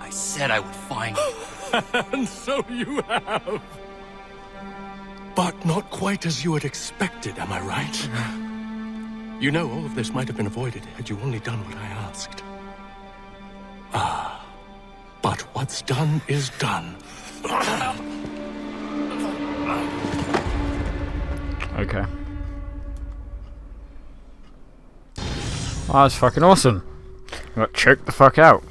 I said I would find you. And so you have. But not quite as you had expected, am I right? You know, all of this might have been avoided had you only done what I asked. But what's done is done. Okay. Oh, that's fucking awesome. I got choked the fuck out.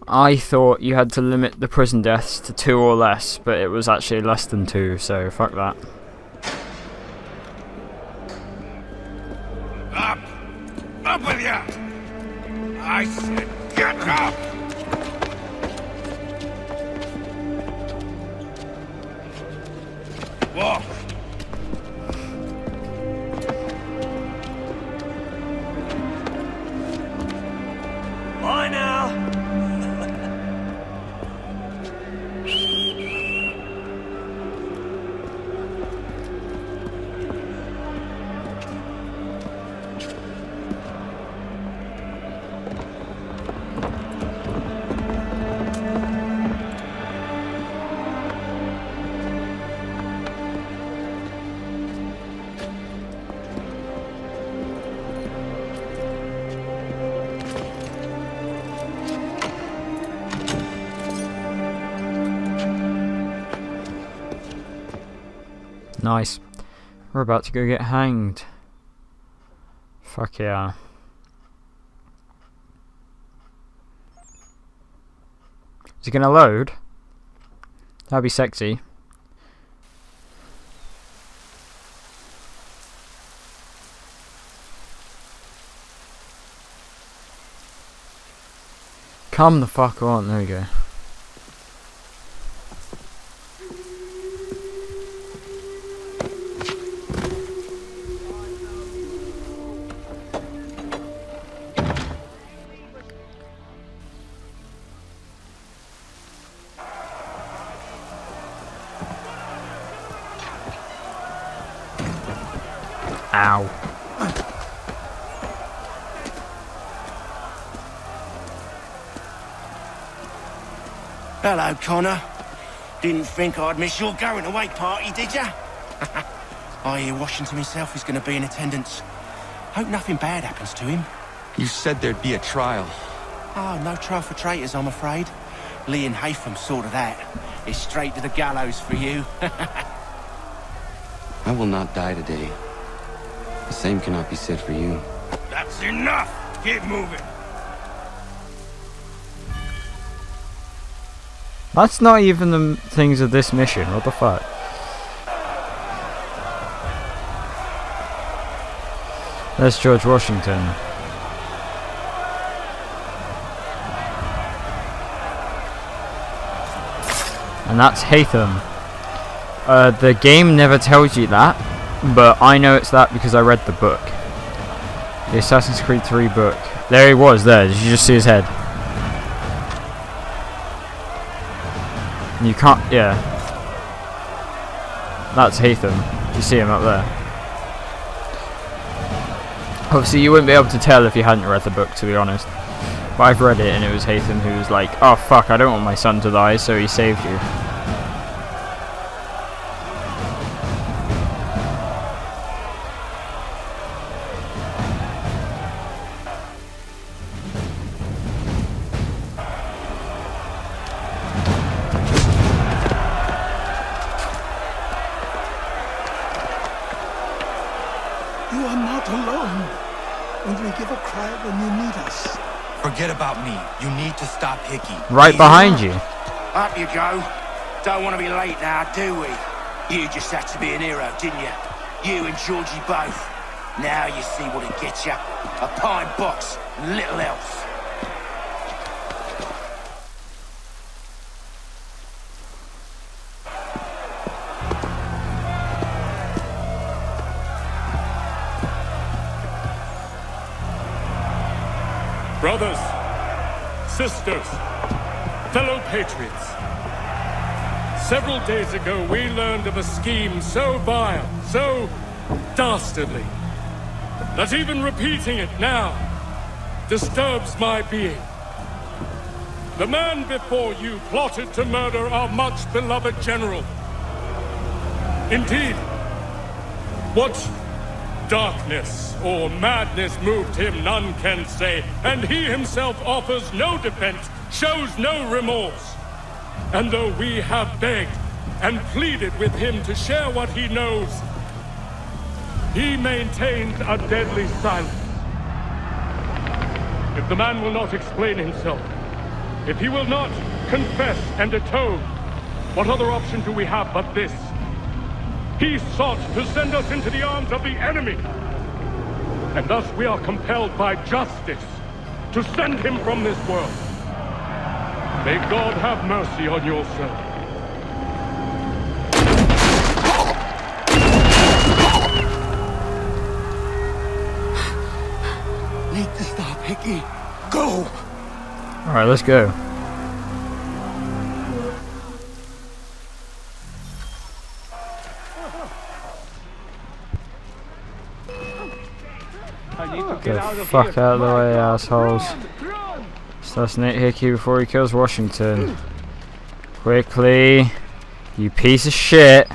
I thought you had to limit the prison deaths to 2 or less, but it was actually less than 2, so fuck that. Up! Up with ya! I said get up! Walk! Bye now! Nice. We're about to go get hanged. Fuck yeah. Is it gonna load? That'd be sexy. Come the fuck on. There we go. Ow. Hello, Connor. Didn't think I'd miss your going away party, did ya? I hear Washington himself is going to be in attendance. Hope nothing bad happens to him. You said there'd be a trial. Oh, no trial for traitors, I'm afraid. Lee and Haytham sorted that. It's straight to the gallows for you. I will not die today. The same cannot be said for you. That's enough! Keep moving! That's not even the things of this mission. What the fuck? There's George Washington. And that's Haytham. The game never tells you that, but I know it's that because I read the book. The Assassin's Creed 3 book. There he was there. Did you just see his head? You can't, yeah. That's Haytham. You see him up there. Obviously you wouldn't be able to tell if you hadn't read the book, to be honest. But I've read it and it was Haytham who was like, oh fuck, I don't want my son to die, so he saved you. You are not alone. Only give a cry when you need us. Forget about me. You need to stop Hickey. Right behind you. Up you go. Don't want to be late now, do we? You just had to be an hero, didn't you? You and Georgie both. Now you see what it gets you. A pine box, little else. Brothers, sisters, fellow patriots. Several days ago, we learned of a scheme so vile, so dastardly, that even repeating it now disturbs my being. The man before you plotted to murder our much-beloved general. Indeed, what darkness or madness moved him, none can say, and he himself offers no defense, shows no remorse. And though we have begged and pleaded with him to share what he knows, he maintains a deadly silence. If the man will not explain himself, if he will not confess and atone, what other option do we have but this? He sought to send us into the arms of the enemy. And thus we are compelled by justice to send him from this world. May God have mercy on your soul. Need to stop, Hickey. Go! Alright, let's go. Get the fuck out of the way, assholes. Assassinate Hickey before he kills Washington. Quickly. You piece of shit.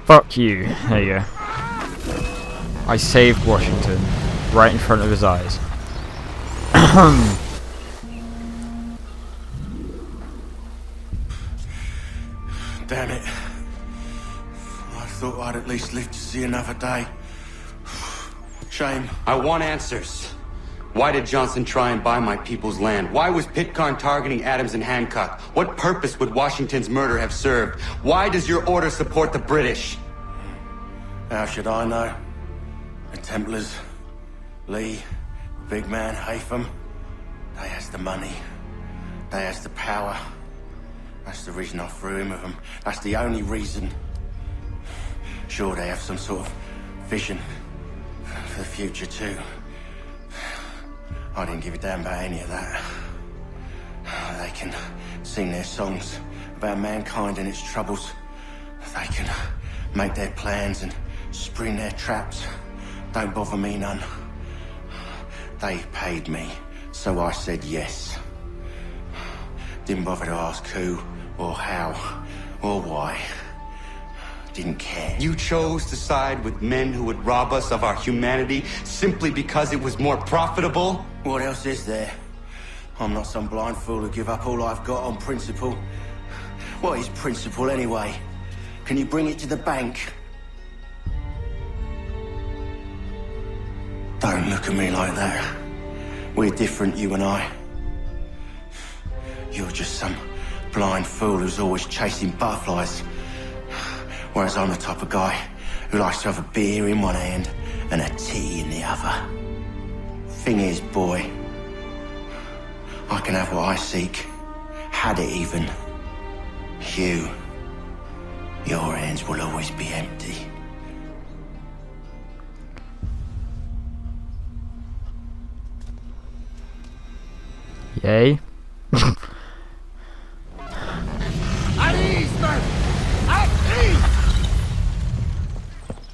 Fuck you. There you go. I saved Washington. Right in front of his eyes. Damn it. I thought I'd at least live to see another day. Shame. I want answers. Why did Johnson try and buy my people's land? Why was Pitcairn targeting Adams and Hancock? What purpose would Washington's murder have served? Why does your order support the British? How should I know? The Templars, Lee, big man, Haytham, they has the money. They has the power. That's the reason I threw in with them. That's the only reason. Sure, they have some sort of vision for the future too. I didn't give a damn about any of that. They can sing their songs about mankind and its troubles. They can make their plans and spring their traps. Don't bother me none. They paid me, so I said yes. Didn't bother to ask who, or how, or why. Didn't care. You chose to side with men who would rob us of our humanity simply because it was more profitable? What else is there? I'm not some blind fool who give up all I've got on principle. What is principle anyway? Can you bring it to the bank? Don't look at me like that. We're different, you and I. You're just some blind fool who's always chasing butterflies. Whereas I'm the type of guy who likes to have a beer in one hand and a tea in the other. Thing is, boy, I can have what I seek. Had it even. Your hands will always be empty. Yay. At ease, men! At ease!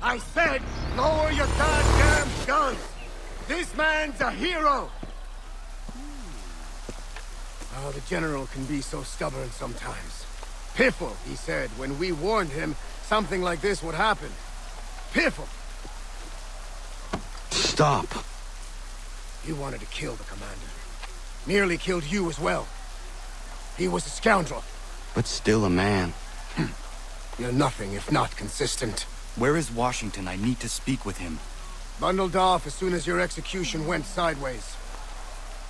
I said, lower your goddamn guns! This man's a hero! Oh, the general can be so stubborn sometimes. Piffle, he said, when we warned him something like this would happen. Piffle! Stop. He wanted to kill the commander. Nearly killed you as well. He was a scoundrel. But still a man. You're nothing if not consistent. Where is Washington? I need to speak with him. Bundled off as soon as your execution went sideways.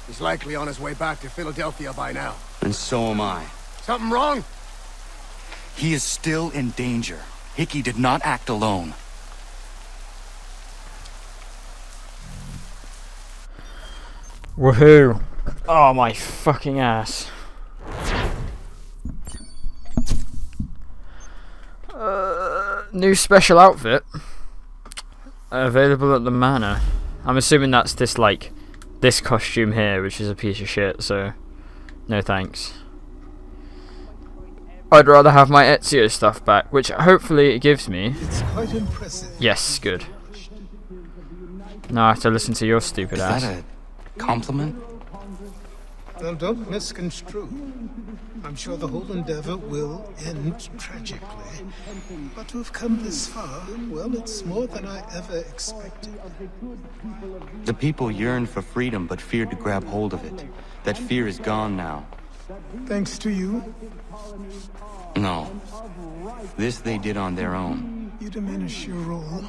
He's likely on his way back to Philadelphia by now. And so am I. Something wrong? He is still in danger. Hickey did not act alone. Woohoo! Oh my fucking ass. New special outfit available at the manor. I'm assuming that's this, like, this costume here, which is a piece of shit, so no thanks. I'd rather have my Ezio stuff back, which hopefully it gives me. It's quite impressive. Yes, good. Now I have to listen to your stupid ass. Is that a compliment? Well, don't misconstrue. I'm sure the whole endeavor will end tragically. But to have come this far, well, it's more than I ever expected. The people yearned for freedom but feared to grab hold of it. That fear is gone now. Thanks to you, No. This they did on their own. you diminish your role.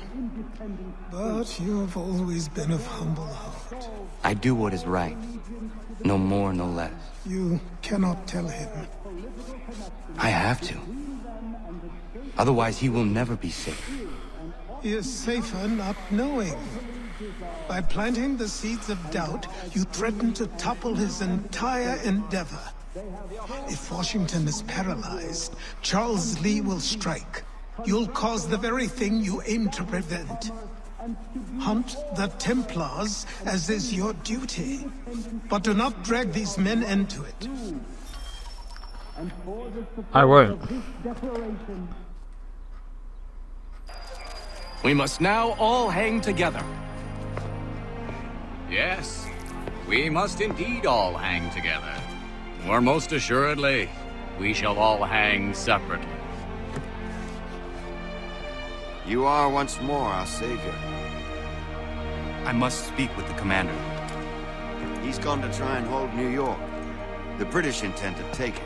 But you have always been of humble heart. I do what is right. No more, no less. You cannot tell him. I have to. Otherwise, he will never be safe. He is safer not knowing. By planting the seeds of doubt, you threaten to topple his entire endeavor. If Washington is paralyzed, Charles Lee will strike. You'll cause the very thing you aim to prevent. Hunt the Templars, as is your duty. But do not drag these men into it. I won't. We must now all hang together. Yes, we must indeed all hang together. Or most assuredly, we shall all hang separately. You are once more our savior. I must speak with the commander. He's gone to try and hold New York. The British intend to take it.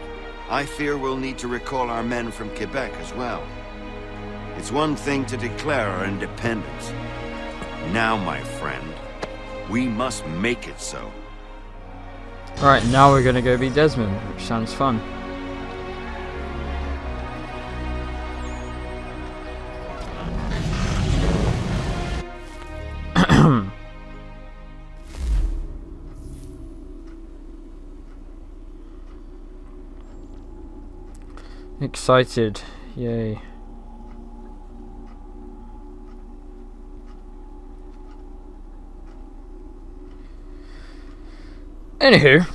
I fear we'll need to recall our men from Quebec as well. It's one thing to declare our independence. Now, my friend, we must make it so. Right, now we're gonna go be Desmond, which sounds fun. Excited, yay. Anywho,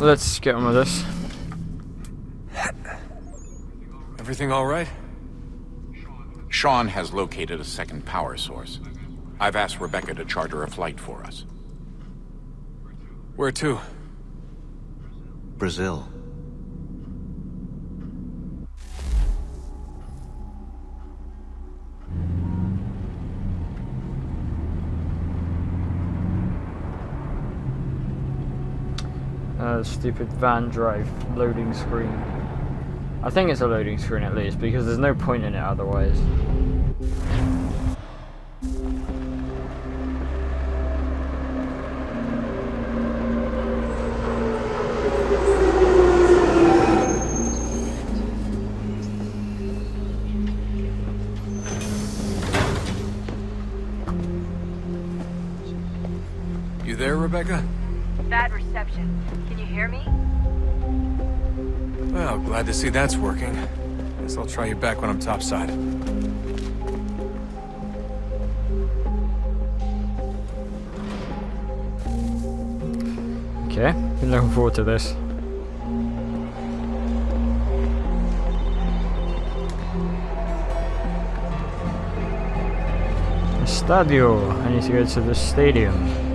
let's get on with this. Everything all right? Sean has located a second power source. I've asked Rebecca to charter a flight for us. Where to? Brazil. Stupid van drive loading screen. I think it's a loading screen at least, because there's no point in it otherwise. You there, Rebecca? Bad reception. Can you hear me? Well, glad to see that's working. Guess I'll try you back when I'm topside. Okay, been looking forward to this. Estadio. I need to go to the stadium.